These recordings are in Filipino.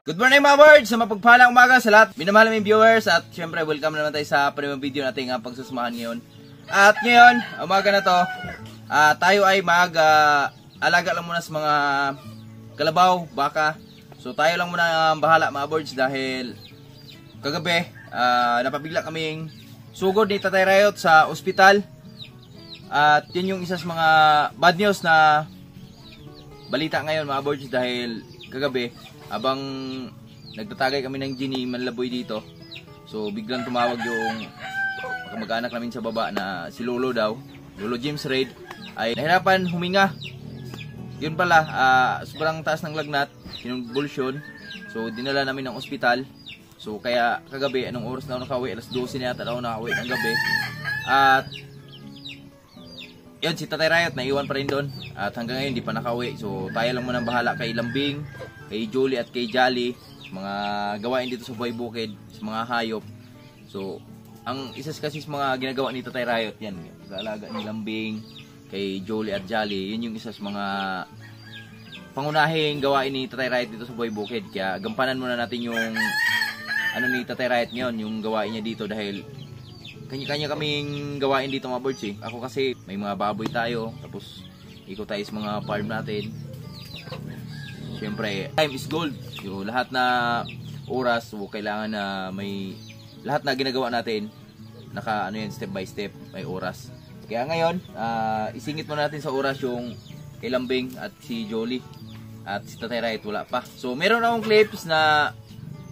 Good morning mga birds! Sa mapagpalang umaga sa lahat minamahal naming viewers at syempre welcome naman tayo sa panibang video nating pagsusamahan ngayon. At ngayon, umaga na to, tayo ay mag-alaga lang muna sa mga kalabaw, baka. So tayo lang muna bahala mga birds dahil kagabi napabigla kaming sugod ni Tatay Rayot sa ospital. At yun yung isa sa mga bad news na balita ngayon mga birds dahil kagabi habang nagtatagay kami ng Ginny Manlaboy dito, so biglang tumawag yung kamag-anak namin sa baba na si Lolo daw, Lolo James Reid, ay nahirapan huminga. Yun pala, sobrang taas ng lagnat, kinonvulsion, so dinala namin ng ospital. So kaya kagabi, anong oras na ako nakauwi? Alas 12 na yata ako nakauwi ng gabi. At yun, si Tatay Rayot naiwan pa rin doon at hanggang ngayon di pa nakauwi. So tayo lang muna bahala kay Lambing, kay Julie at kay Jolly, mga gawain dito sa Buhay Bukid, sa mga hayop. So ang isa kasi sa mga ginagawa ni Tatay Rayot, yan, alaga ni Lambing, kay Julie at Jolly, yun yung isa sa mga pangunahing gawain ni Tatay Rayot dito sa Buhay Bukid. Kaya gampanan muna natin yung ano ni Tatay Rayot ngayon, yung gawain niya dito dahil kanya-kanya kaming gawain dito mga birds eh. Ako kasi may mga baboy tayo, tapos ikot tayo sa mga farm natin. Siyempre, time is gold. So, lahat na oras, so, kailangan na may lahat na ginagawa natin naka ano yan, step by step, may oras. Kaya ngayon, isingit mo natin sa oras yung kay Lambing at si Jolie at si Tatay Rayot wala pa. So, meron akong clips na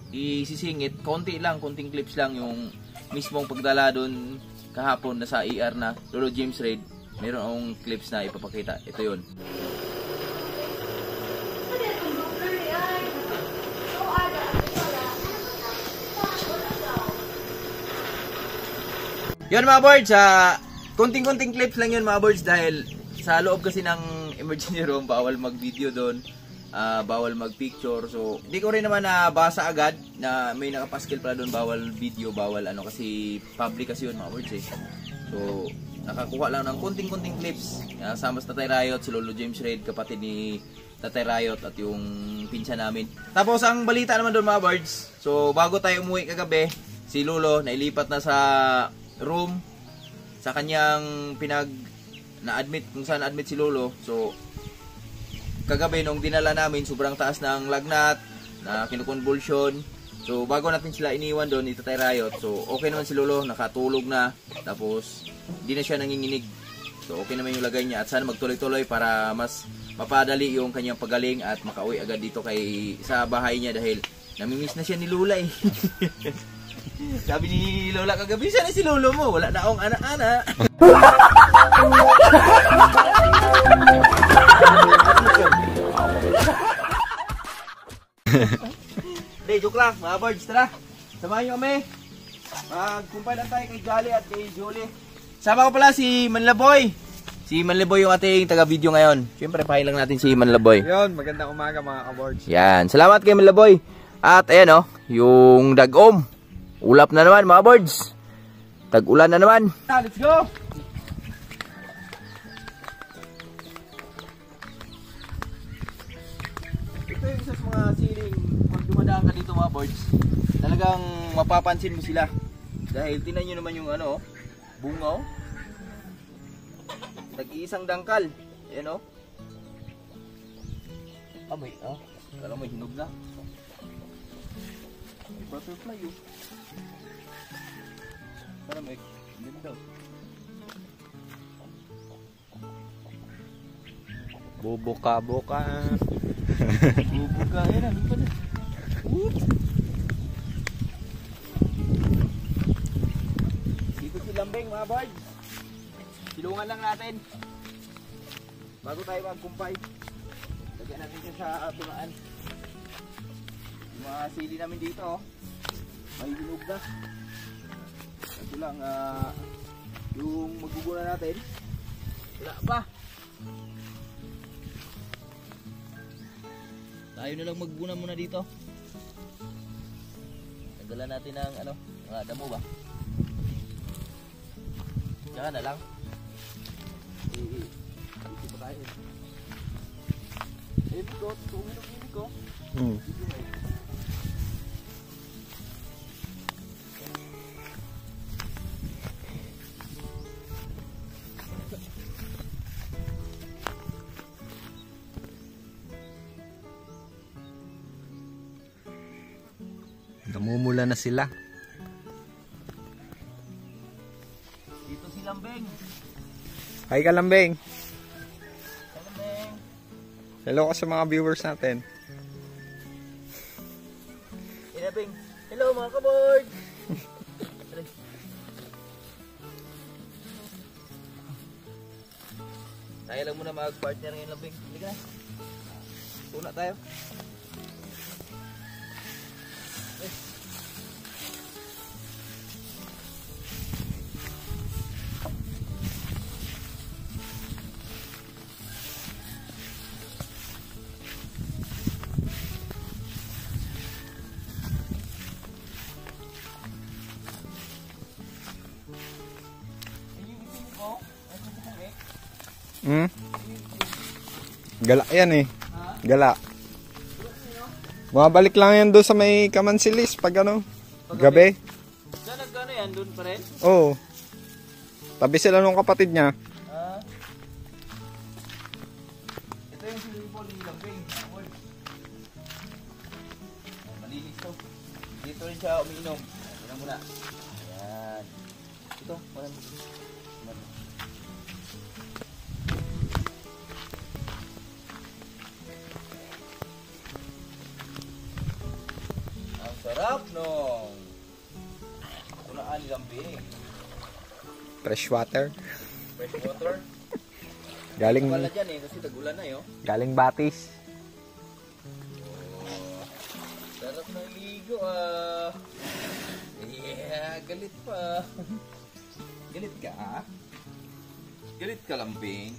isisingit, konting clips lang yung mismong pagdala doon kahapon na sa ER na Lolo James Reid. Meron akong clips na ipapakita. Ito yun. Yun mga birds, konting clips lang yun mga birds dahil sa loob kasi ng emergency room bawal mag video doon, bawal mag picture. So hindi ko rin naman nabasa agad na may nakapaskil pala doon, bawal video, bawal ano kasi public kasi yun mga birds eh. So nakakuha lang ng konting clips sama sa Tatay Rayot, si Lolo James Reid, kapatid ni Tatay Rayot at yung pinsan namin. Tapos ang balita naman doon mga birds, so bago tayo umuwi kagabi, si Lolo nailipat na sa room sa kanyang na-admit, kung saan na-admit si Lolo. So kagabi nung dinala namin, sobrang taas ng lagnat, na kinukonvulsion. So bago natin sila iniwan doon ni Tatay Rayot, so okay naman si Lolo, nakatulog na, tapos hindi na siya nanginginig. So okay naman yung lagay niya at sana magtuloy-tuloy para mas mapadali yung kanyang pagaling at makauwi agad dito sa bahay niya dahil namimiss na siya ni Lola eh. Sabi ni Lola kagabi, sana si Lolo mo, wala na akong anak-anak. Hindi, joke lang mga birds, tara samahan nyo kami, magkumpay lang tayo kay Jolly at kay Julie. Sama ko pala si Manlaboy. Si Manlaboy yung ating taga-video ngayon. Siyempre pahay lang natin si Manlaboy. Yun, magandang umaga mga ka-birds. Yan, salamat kay Manlaboy. At ayan yung dagom, ulap na naman mga birds, tag-ulan na naman. Let's go! Ito yung isa sa mga siling, pag dumadaan ka dito mga birds, talagang mapapansin mo sila dahil tinan nyo naman yung bunga tag-iisang dangkal. Ayan may kala may hinog na. May butterfly yun. Para may ganda. Bubuka-buka. Bubuka. Ayan na, lupa na. Dito si Lambing mga birds. Silungan lang natin bago tayo magkumpay. Lagyan natin siya sa tunaan. Yung mga sili namin dito may hinog na. Ito lang yung magbubuna natin wala pa. Tayo na lang magbuna muna dito. Nagalan natin ng mga damo ba? Diyan na lang. Dito pa tayo. Ayun ko, tumulong ko. Namumula na sila. Dito si Lambing. Hi ka, Lambing. Lambing. Hello ka sa mga viewers natin. Lambing. Hello mga kaboard. Tayo lang muna mag-partner ngayon, Lambing. Hindi ka na. Tuna tayo. Gala yan eh. Gala. Bumabalik lang yan doon sa may Kamansilis pag ano, gabi. Saan nagkano yan? Doon pa rin? Oo. Tabi sila nung kapatid niya. Ito yung swimming pool ni Lambing. Malinis to. Dito rin siya umiinom. Tignan mo na. Ayan. Ito, walang dito. Ang sarap nung tunaan ni Lambing. Fresh water. Fresh water. Galing Wala dyan eh, kasi tagulan na yun. galing Batis. Sarap ng ligo ah. Yeah, galit pa. Galit ka ah? Galit ka, Lambing.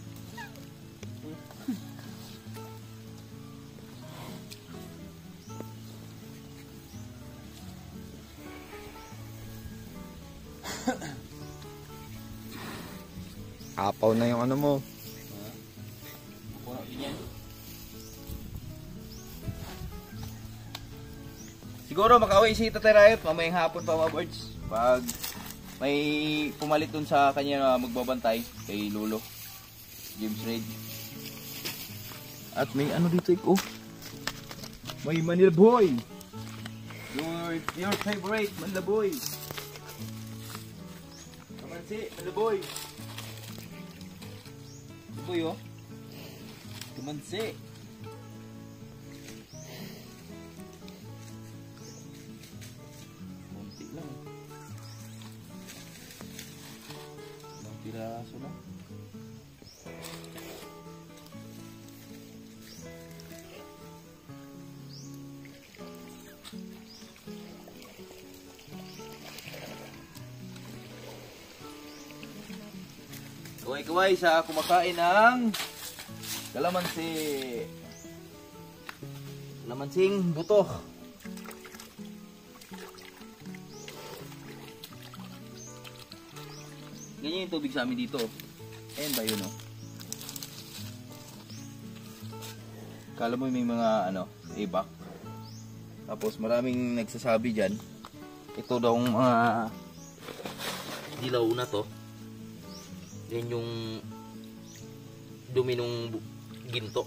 Apaw na yung ano mo. Puno din yan. Siguro makauwi si Tatay Riot mamayang hapon pa mga birds. Pag may pumalit dun sa kanya na magbabantay kay Lolo James Reid. At may ano dito oh. May Manila Boy. Your favorite Manila Boy. Come on, si Manila Boy. Boy oh. Kumansi. Kunti lang. Ilang piraso lang. Kaway-kaway sa kumakain ng kalamansi. Kalamansing buto. Ganyan yung tubig sa amin dito. Ayan ba yun oh? Kala mo may mga ano, ibak. Tapos maraming nagsasabi dyan. Ito daw mga dilaw na to. Yan yung dumi nung ginto.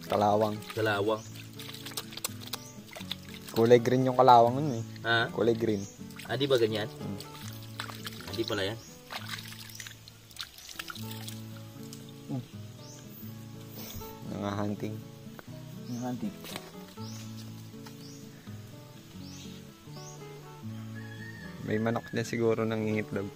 Kalawang. Kalawang. Kulay green yung kalawang nun eh. Ha? Kulay green. Ah, di ba ganyan? Hindi pala yan. Nanghahunting. Nanghunting. May manok na siguro nangingitlog.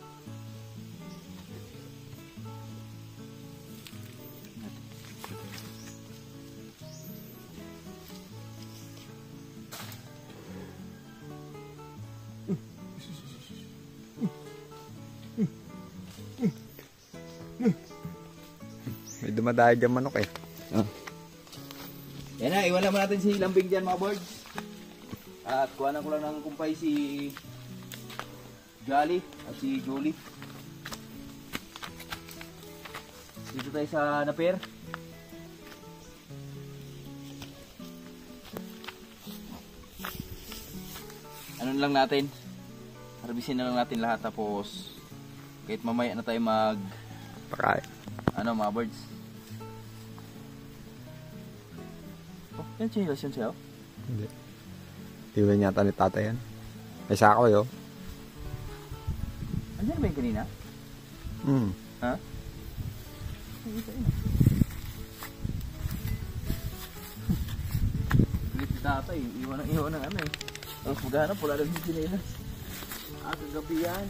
May dumadayo dyan manok eh. Yan na, iwan naman natin si Lambing dyan mga birds. At kuhanan ko lang ng kumpay si Jolly at si Julie. Dito tayo sa Naper. Ano lang natin? Harbisin na lang natin lahat tapos kahit mamaya na tayo mag Pakain. ano mga birds. Oh, yan siya yun siya. Hindi. Iwan yata ni tatay yan. May sako yo. Andiyan ba yung kanina? Ha? Ulit si tatay, iwan ng ano eh. Tapos maghanap, wala lang yung sinelas. Kagabi yan.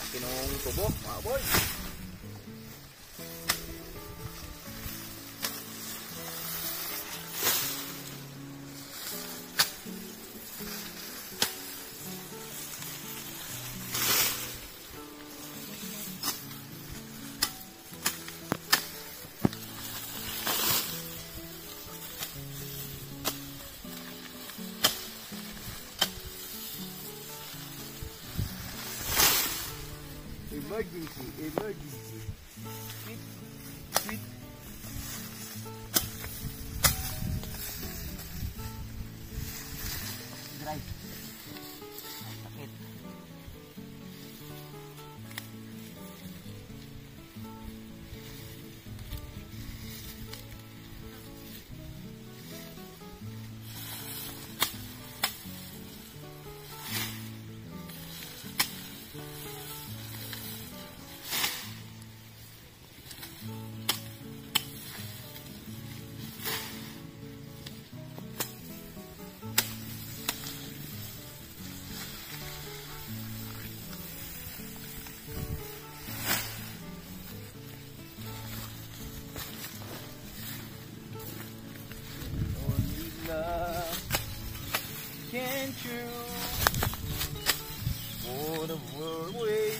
Kinong tubo, mga boy. Emergency. Sweet. Sweet. Dry. Sakit. Can't you for the world away?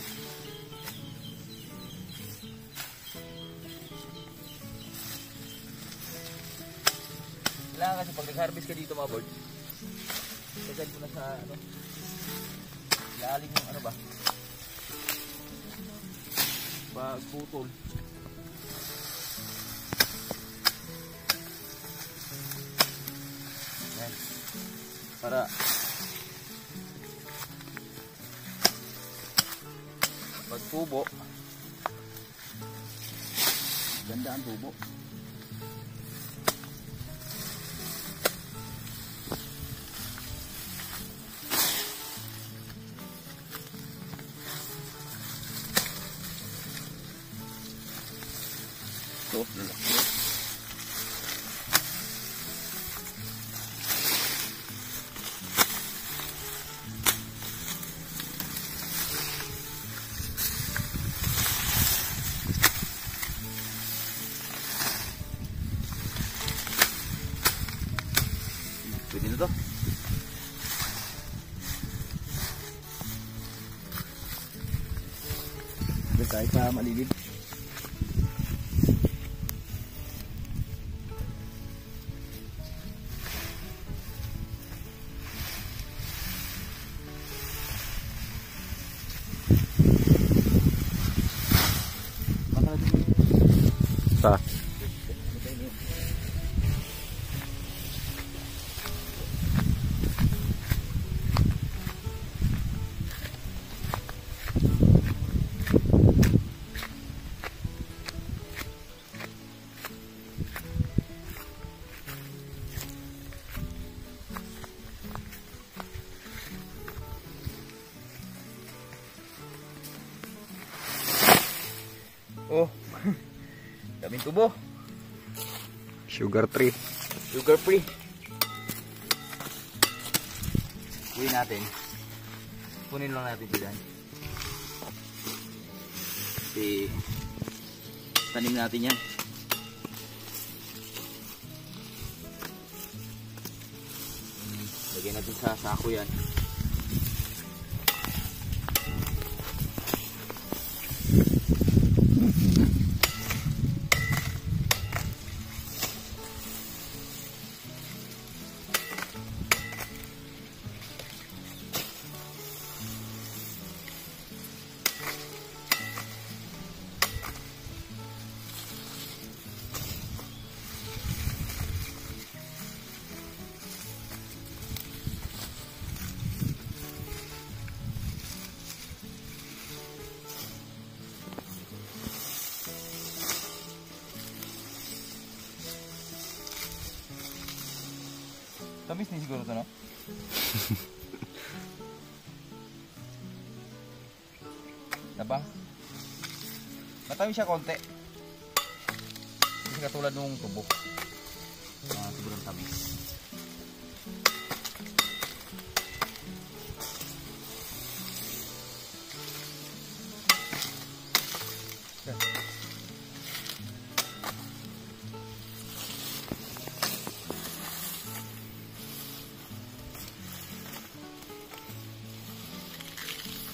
Kailangan kasi pag nag-harvest ka dito mga birds, sagad mo na sa ano, lalim yung ano ba? Pagputol. Yan. Para pagtubo, ganda ang tubo. So, pwede na to. Kahit pa malilid. Sa oh, daming tubo. sugar tree. Sugar free. Kunin natin. Kunin lang natin dyan. Tanim natin yan. Lagyan natin sa sako yan. Matamis din siguro to, no? Diba? Matamis siya konti. Kasi katulad nung tubo. Siguro ang tamis.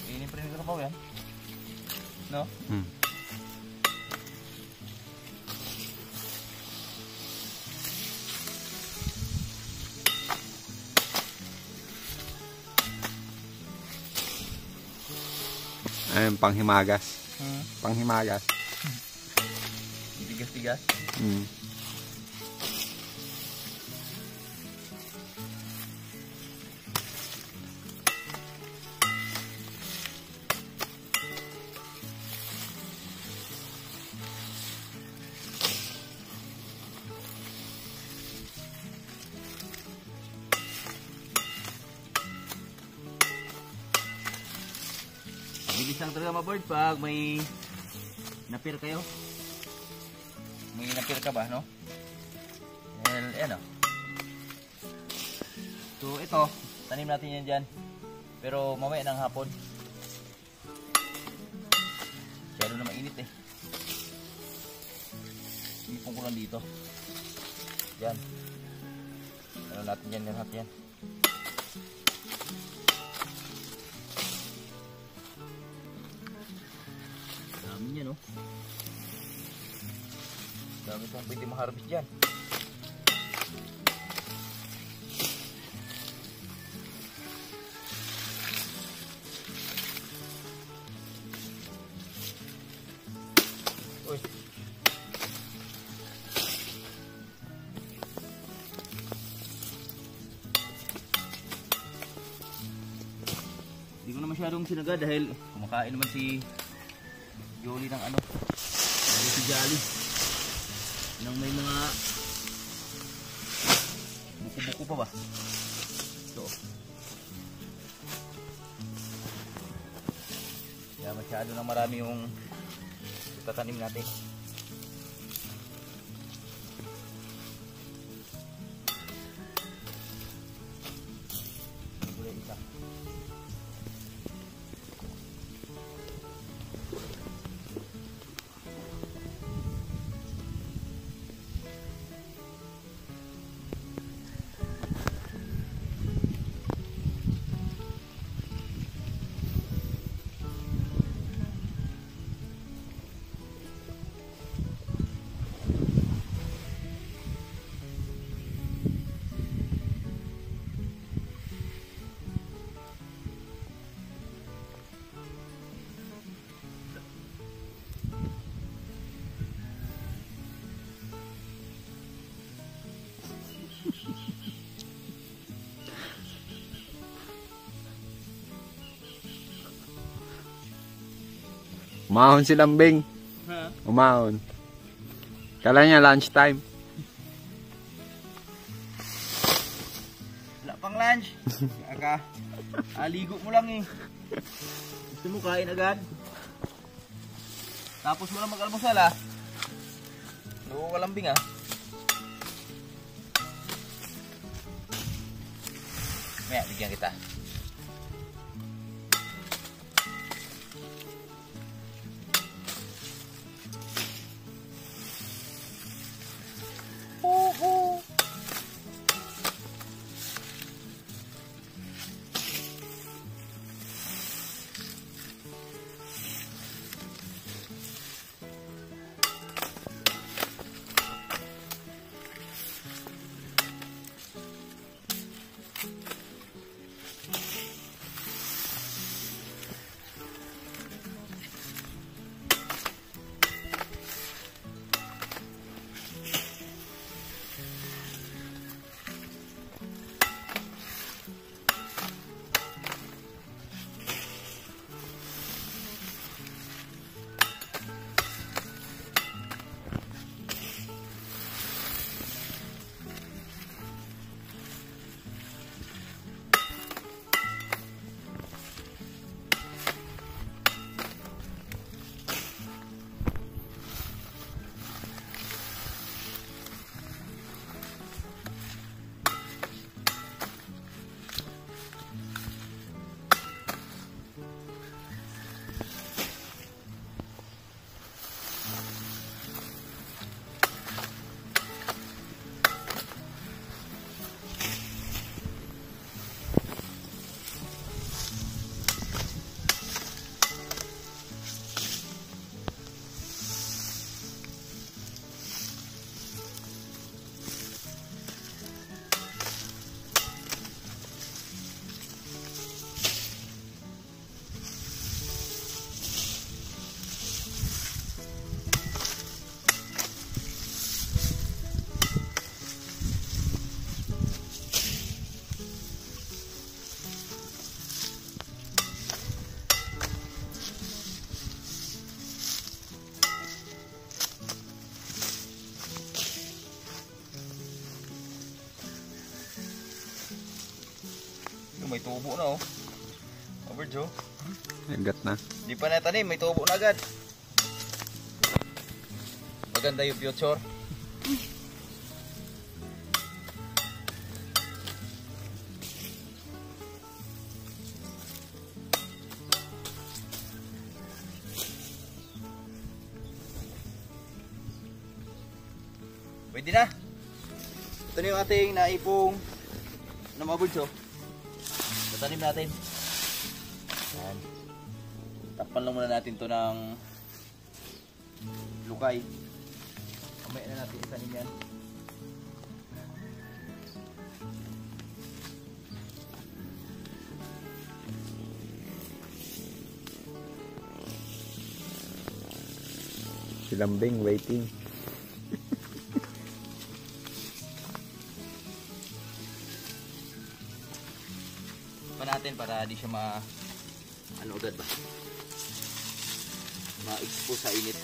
Ini pa rin ito pa yan. No? Ayun, panghimagas. Panghimagas. Tigas-tigas. Bilis lang talaga ma-bird pag may napir kayo. May napir ka ba, no? Well, ayan o. So, ito, tanim natin yan dyan. Pero mamaya ng hapon. Masyado na mainit eh. Ipong ko lang dito. Yan. Ano natin yan, lahat yan. Dami niya, no? Dami itong pwede ma-harvest dyan. Uy. Hindi ko na masyadong sinaga dahil kumakain naman si Jolly ng ano, si Jolly nang may mga buko-buko pa ba? So, kaya masyado na marami yung tatanim natin. Isa. Umahon si Lambing. Umahon. Kala niya lunch time. Wala pang lunch. Aligo mo lang eh. Gusto mo kain agad. Tapos mo lang mag-almusal ah. Loko ka lambing ah. Maya, bigyan kita. May tubo na oh. Over Joe. Agat na. Di pa natanim, may tubo na agad. Maganda yung future. Pwede na. Ito na yung ating naipong na mga birds oh. Tatanim natin. Yan. Takpan lang muna natin to ng lukay. Kamay na natin itanim yan. Si Lambing waiting. Natin para di siya ano agad ba ma-expose sa init.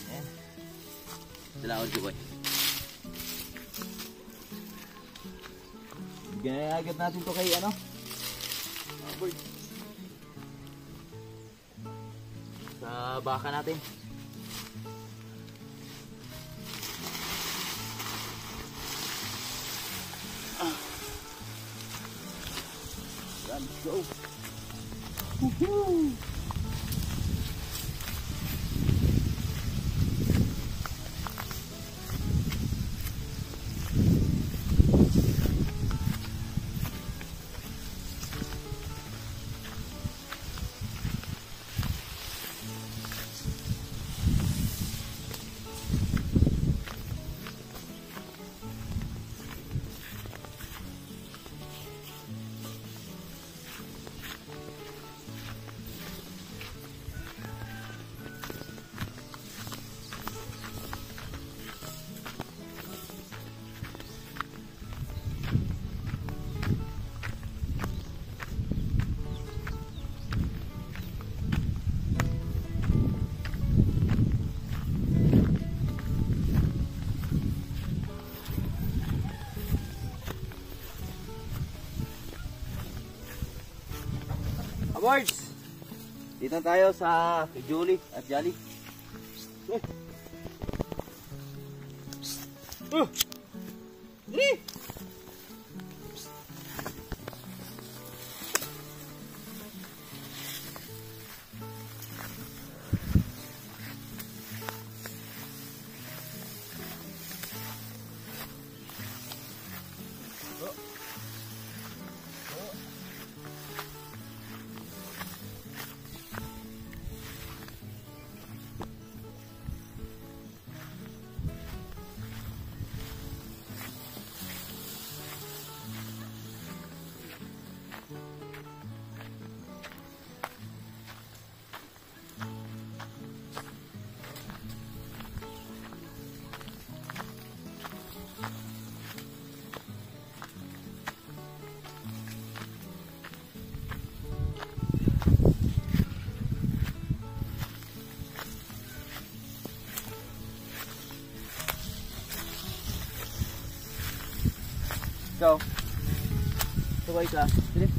Ayan. Dalawan ko boy. Ginagad natin to kay ano? Bird. Sa baka natin. Let's go. Woohoo! Awards! Dito tayo sa Julie at Jolly. Go. Sabay ka. Sige.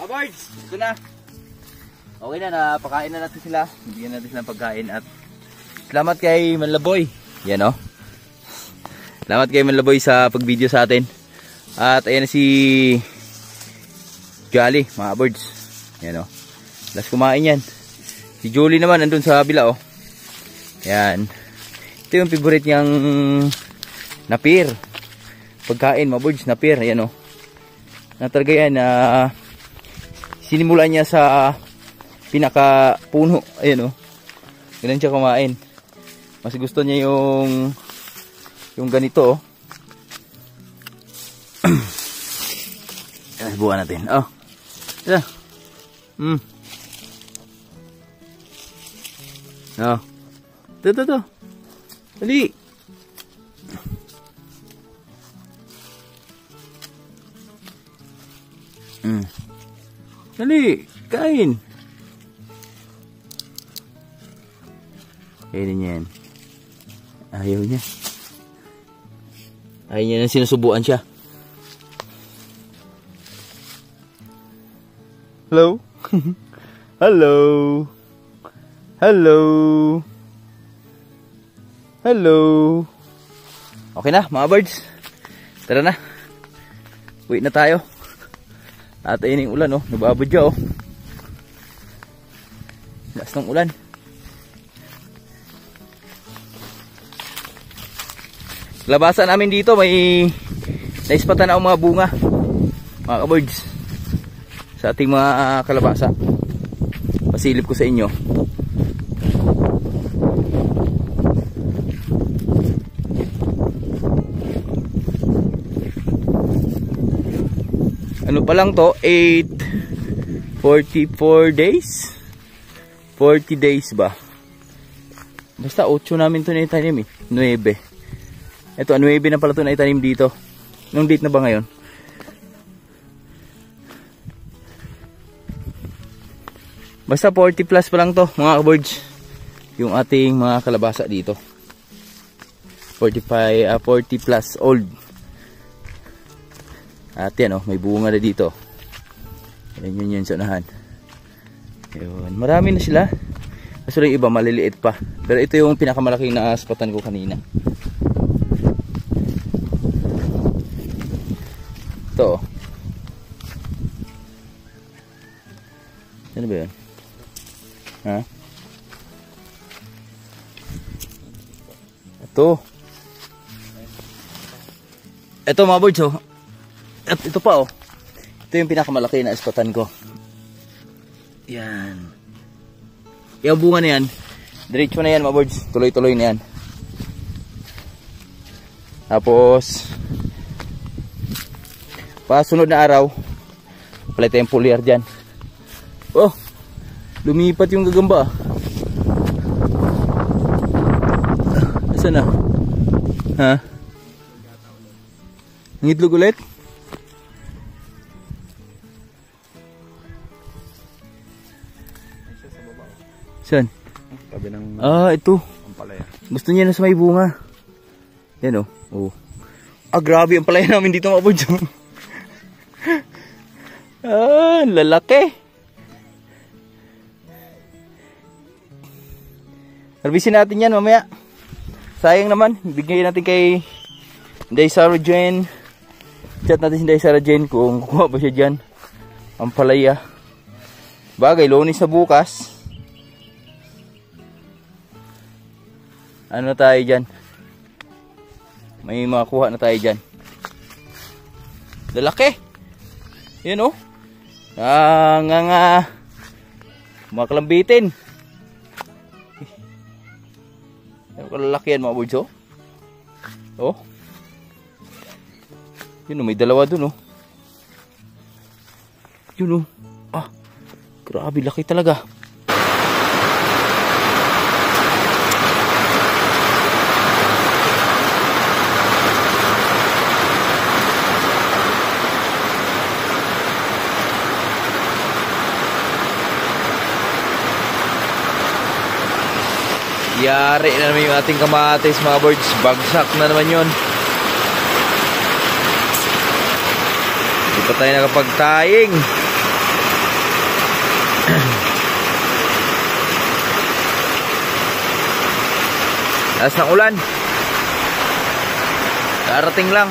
Mga birds, ito na. Okay na, napakain na natin sila. Bigyan natin sila ng pagkain at salamat kay Manlaboy. Yan o. Salamat kay Manlaboy sa pag-video sa atin. At ayan na si Jolly, mga birds. Yan o. Last kumain yan. Si Julie naman andun sa bila o. Yan. Ito yung favorite niyang napir. Pagkain, mga birds, napir. Yan o. Natarga yan na sinimulan niya sa pinaka-puno. Ayan o. Ganun siya kumain. Mas gusto niya yung ganito o. Buwan natin. Oh. Ito. Oh. Ito. Dali. Dali. Kain. Kainin niya yan. Ayaw niya. Ayaw niya na sinusubuan siya. Hello? Hello? Hello? Hello? Okay na mga birds. Tara na. Wait na tayo. At ayun yung ulan oh. Nababadya oh. Lakas ng ulan. Labasan namin dito may naispatan na ang mga bunga. Mga ka-birds. Sa ating mga kalabasa. Pasilip ko sa inyo. Ano pa lang to? 44 days? 40 days ba? Basta 8 namin to na itanim eh. 9. Ito, 9 na pala to na itanim dito. Nung date na ba ngayon? Basta 40 plus pa lang to mga ka-birds. Yung ating mga kalabasa dito. 40 plus old. At yan oh, may bunga na dito. Yan sa unahan. Ayun, marami na sila. Kaso lang iba maliliit pa. Pero ito yung pinakamalaking naaspatan ko kanina. Ito oh. Ano ba yun? Ha? Ito mga birds oh. At ito pa oh. Ito yung pinakamalaki na ispatan ko. Yan. Yung bunga na yan. Diretso na yan mga birds. Tuloy-tuloy na yan. Tapos pasunod na araw palit tayong foliar dyan. Oh, lumipat yung gagamba. Asan na? Ha? Nangitlog ulit? Saan? Tabi ng ito. ampalaya. Gusto niya na sa may bunga. Yan oh. Oh. Grabe ang palaya namin dito mga birds. Lalaki. Harbisin natin yan mamaya. Sayang naman. Bigyan natin kay Inday Sarah Jane. Chat natin si Inday Sarah Jane kung kukuha ba siya dyan. Ang palaya. Bagay, Lunes na bukas. Ano tayo dyan? May makakuha na tayo dyan. Lalaki. Yan o. Mga kalambitin. Yan kalalaki yan mga birds o. Oh. Yun o, may dalawa dun o. Yun o. Grabe, laki talaga. Yari na naman yung ating kamatis mga birds. Bagsak na naman yun. Hindi pa tayo nakapagtaying. Lakas ng ulan. Darating lang.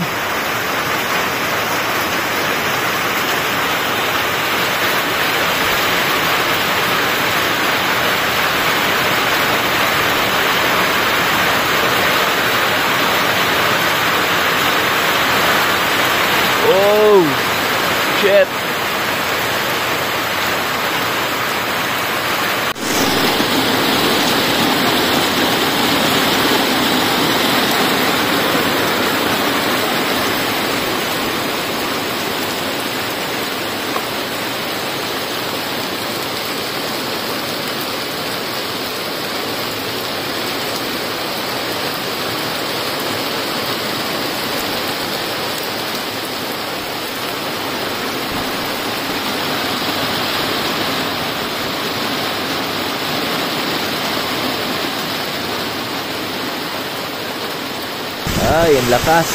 Oh, shit. Ay, ang lakas.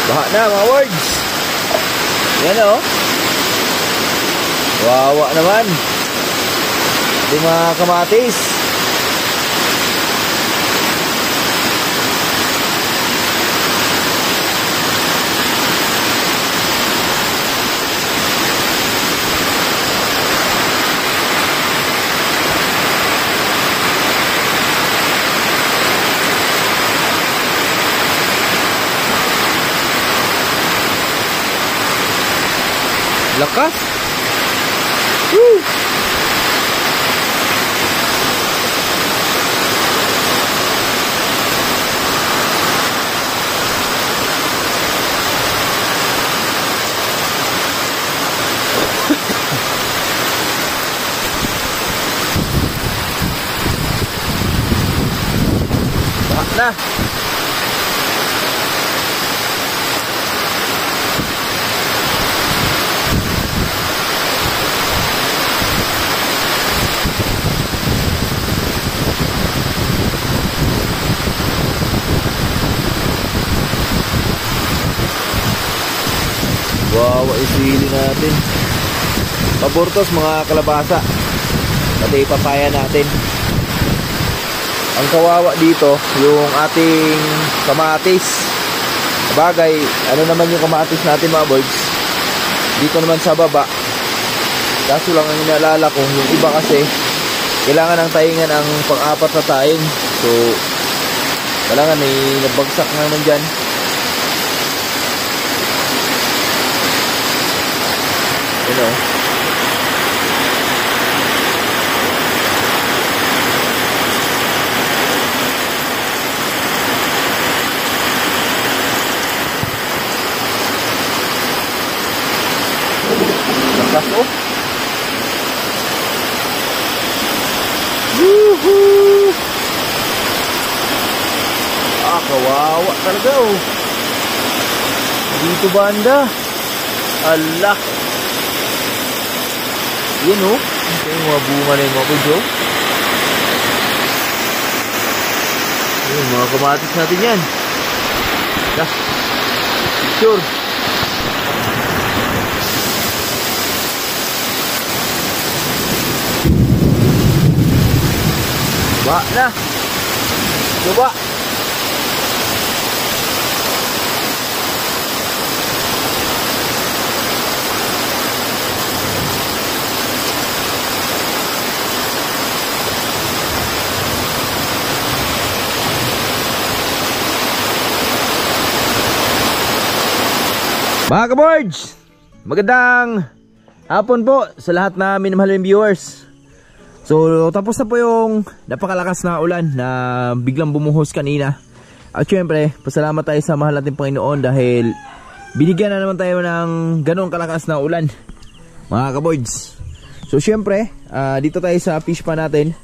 Baha na mga words. Yan o. Wawa naman. Hindi mga kamatis. Lakas. Woo! Baha na. Wow, isili natin. Pabortos mga kalabasa. Pati papaya natin. Ang kawawa dito, yung ating kamatis. Bagay, ano naman yung kamatis natin mga boys? Dito naman sa baba. Kaso lang ang inaalala ko, yung iba kasi kailangan ng taingan ang pang-apat na taing. So, kailangan may nabagsak naman dyan. You know. Lakas oh. Woohoo! Kawawa talaga oh. Dito banda. Allah. Yan o. Ito yung mga bunga na yung mga kudyo. Yung mga kamatis natin yan. Dah. Picture. Ba na. Coba. Mga kabords, magandang hapon po sa lahat na minamahal yung viewers. So tapos na po yung napakalakas na ulan na biglang bumuhos kanina. At syempre, pasalamat tayo sa mahal nating Panginoon dahil binigyan na naman tayo ng ganong kalakas na ulan, mga kabords. So syempre, dito tayo sa fish pan natin.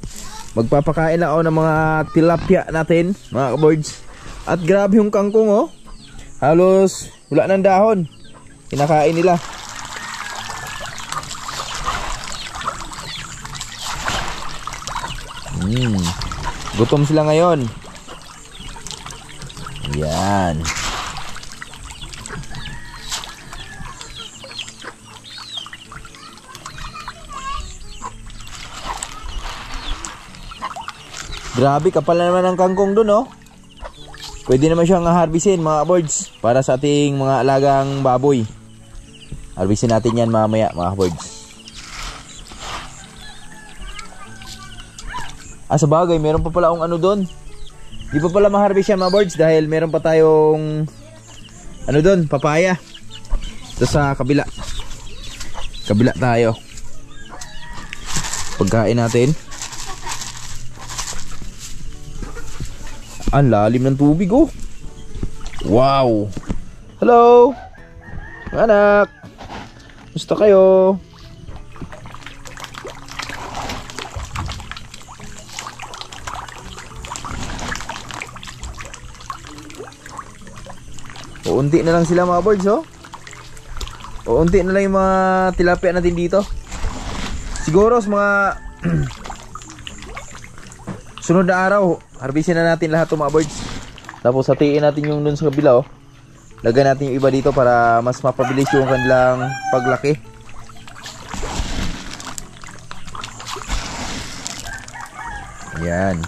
Magpapakain na ako ng mga tilapia natin, mga kabords. At grabe yung kangkong oh. Halos wala ng dahon. Kinakain nila. Gutom sila ngayon. Yan. Grabe, kapal na naman ang kangkong dun, oh. Pwede naman siyang harvestin, mga birds, para sa ating mga alagang baboy. Harvestin natin yan mamaya, mga birds. Sa bagay, meron pa pala akong ano dun. Di pa pala ma-harvest yan, mga birds, dahil meron pa tayong ano dun, papaya. Ito sa kabila. Kabila tayo. Pagkain natin. Ang lalim ng tubig, oh. Wow. Hello. Anak. Gusto kayo? Uunti na lang sila, mga birds, oh. Uunti na lang yung mga tilapia natin dito. Siguro sa mga sunod na araw, harvestin na natin lahat ng mga birds. Tapos hatiin natin yung dun sa kabila, oh. Lagyan natin yung iba dito para mas mapabilis yung kanilang paglaki. Ayan.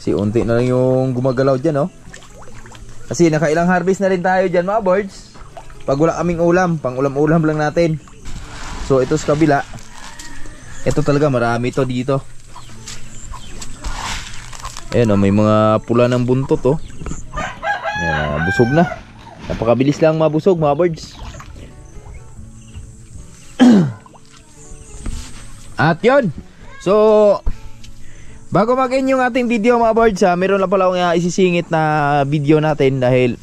Kasi unti na lang yung gumagalaw dyan, oh. Kasi nakailang harvest na rin tayo dyan, mga birds. Pag wala kaming ulam, pang ulam-ulam lang natin. So ito sa kabila, ito talaga marami to dito. Ayan, oh, may mga pula ng buntot, oh. Ayan, busog na. Napakabilis lang mabusog, mga birds. At yun. So bago mag-end yung ating video, mga birds, meron lang pala akong isisingit na video natin. Dahil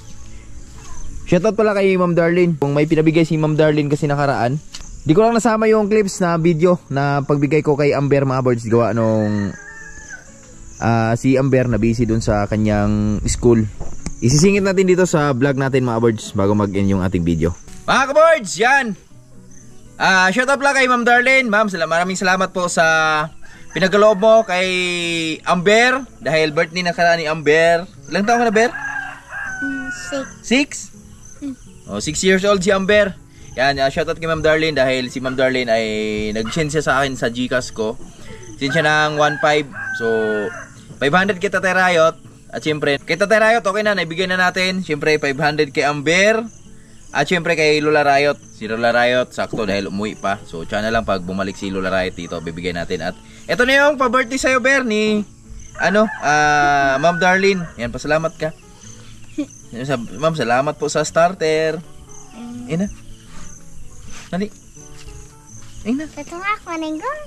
shoutout pala kay Ma'am Darlene. Kung may pinabigay si Ma'am Darlene kasi nakaraan, di ko lang nasama yung clips na video na pagbigay ko kay Amber, mga birds. Gawa nung si Amber na busy dun sa kanyang school. Isisingit natin dito sa vlog natin, mga birds, bago mag-end yung ating video. Mga ka-birds, yan. Shoutout pala kay Ma'am Darlene. Ma'am, maraming salamat po sa pinagaloob mo kay Amber. Dahil birthday na nakaraan ni Amber. Ilang taon ka na, Ber? 6? Oh, 6 years old si Amber. Yan, shoutout kay Ma'am Darlene dahil si Ma'am Darlene ay nag-send siya sa akin sa Gcash ko. Send siya ng 1.5. So 500 kay Tatay Riot. At syempre kay Tatay Riot okay na, naibigay na natin. Syempre 500 kay Amber. At syempre kay Lola Riot. Si Lola Riot sakto dahil umuwi pa. So tiyan na lang pag bumalik si Lola Riot dito, bibigay natin. At eto na yung pa-birthday sa'yo, Ber, ni Ma'am Darlene. Yan, pasalamat ka. Ma'am, salamat po sa starter. Ina. Nani? Ina. Ito nga ako, Maningong.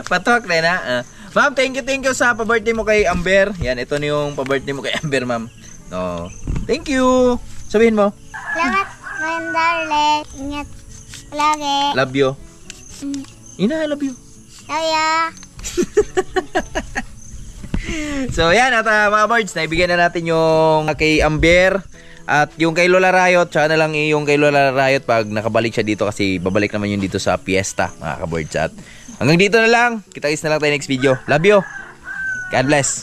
Patok na na. Ma'am, thank you sa pa-birthday mo kay Amber. Yan, ito na yung pa-birthday mo kay Amber, ma'am. No. Thank you. Sabihin mo. Salamat, Ma'am Darlene. Ingat lagi. Love you. Ina, I love you. Kaya. So yan, at mga birds, naibigyan na natin yung kay Amber. At yung kay Lola Riot, tsaka na lang yung kay Lola Riot pag nakabalik siya dito. Kasi babalik naman yun dito sa fiesta, mga ka-birds. At hanggang dito na lang. Kita-kits na lang tayo next video. Love you. God bless.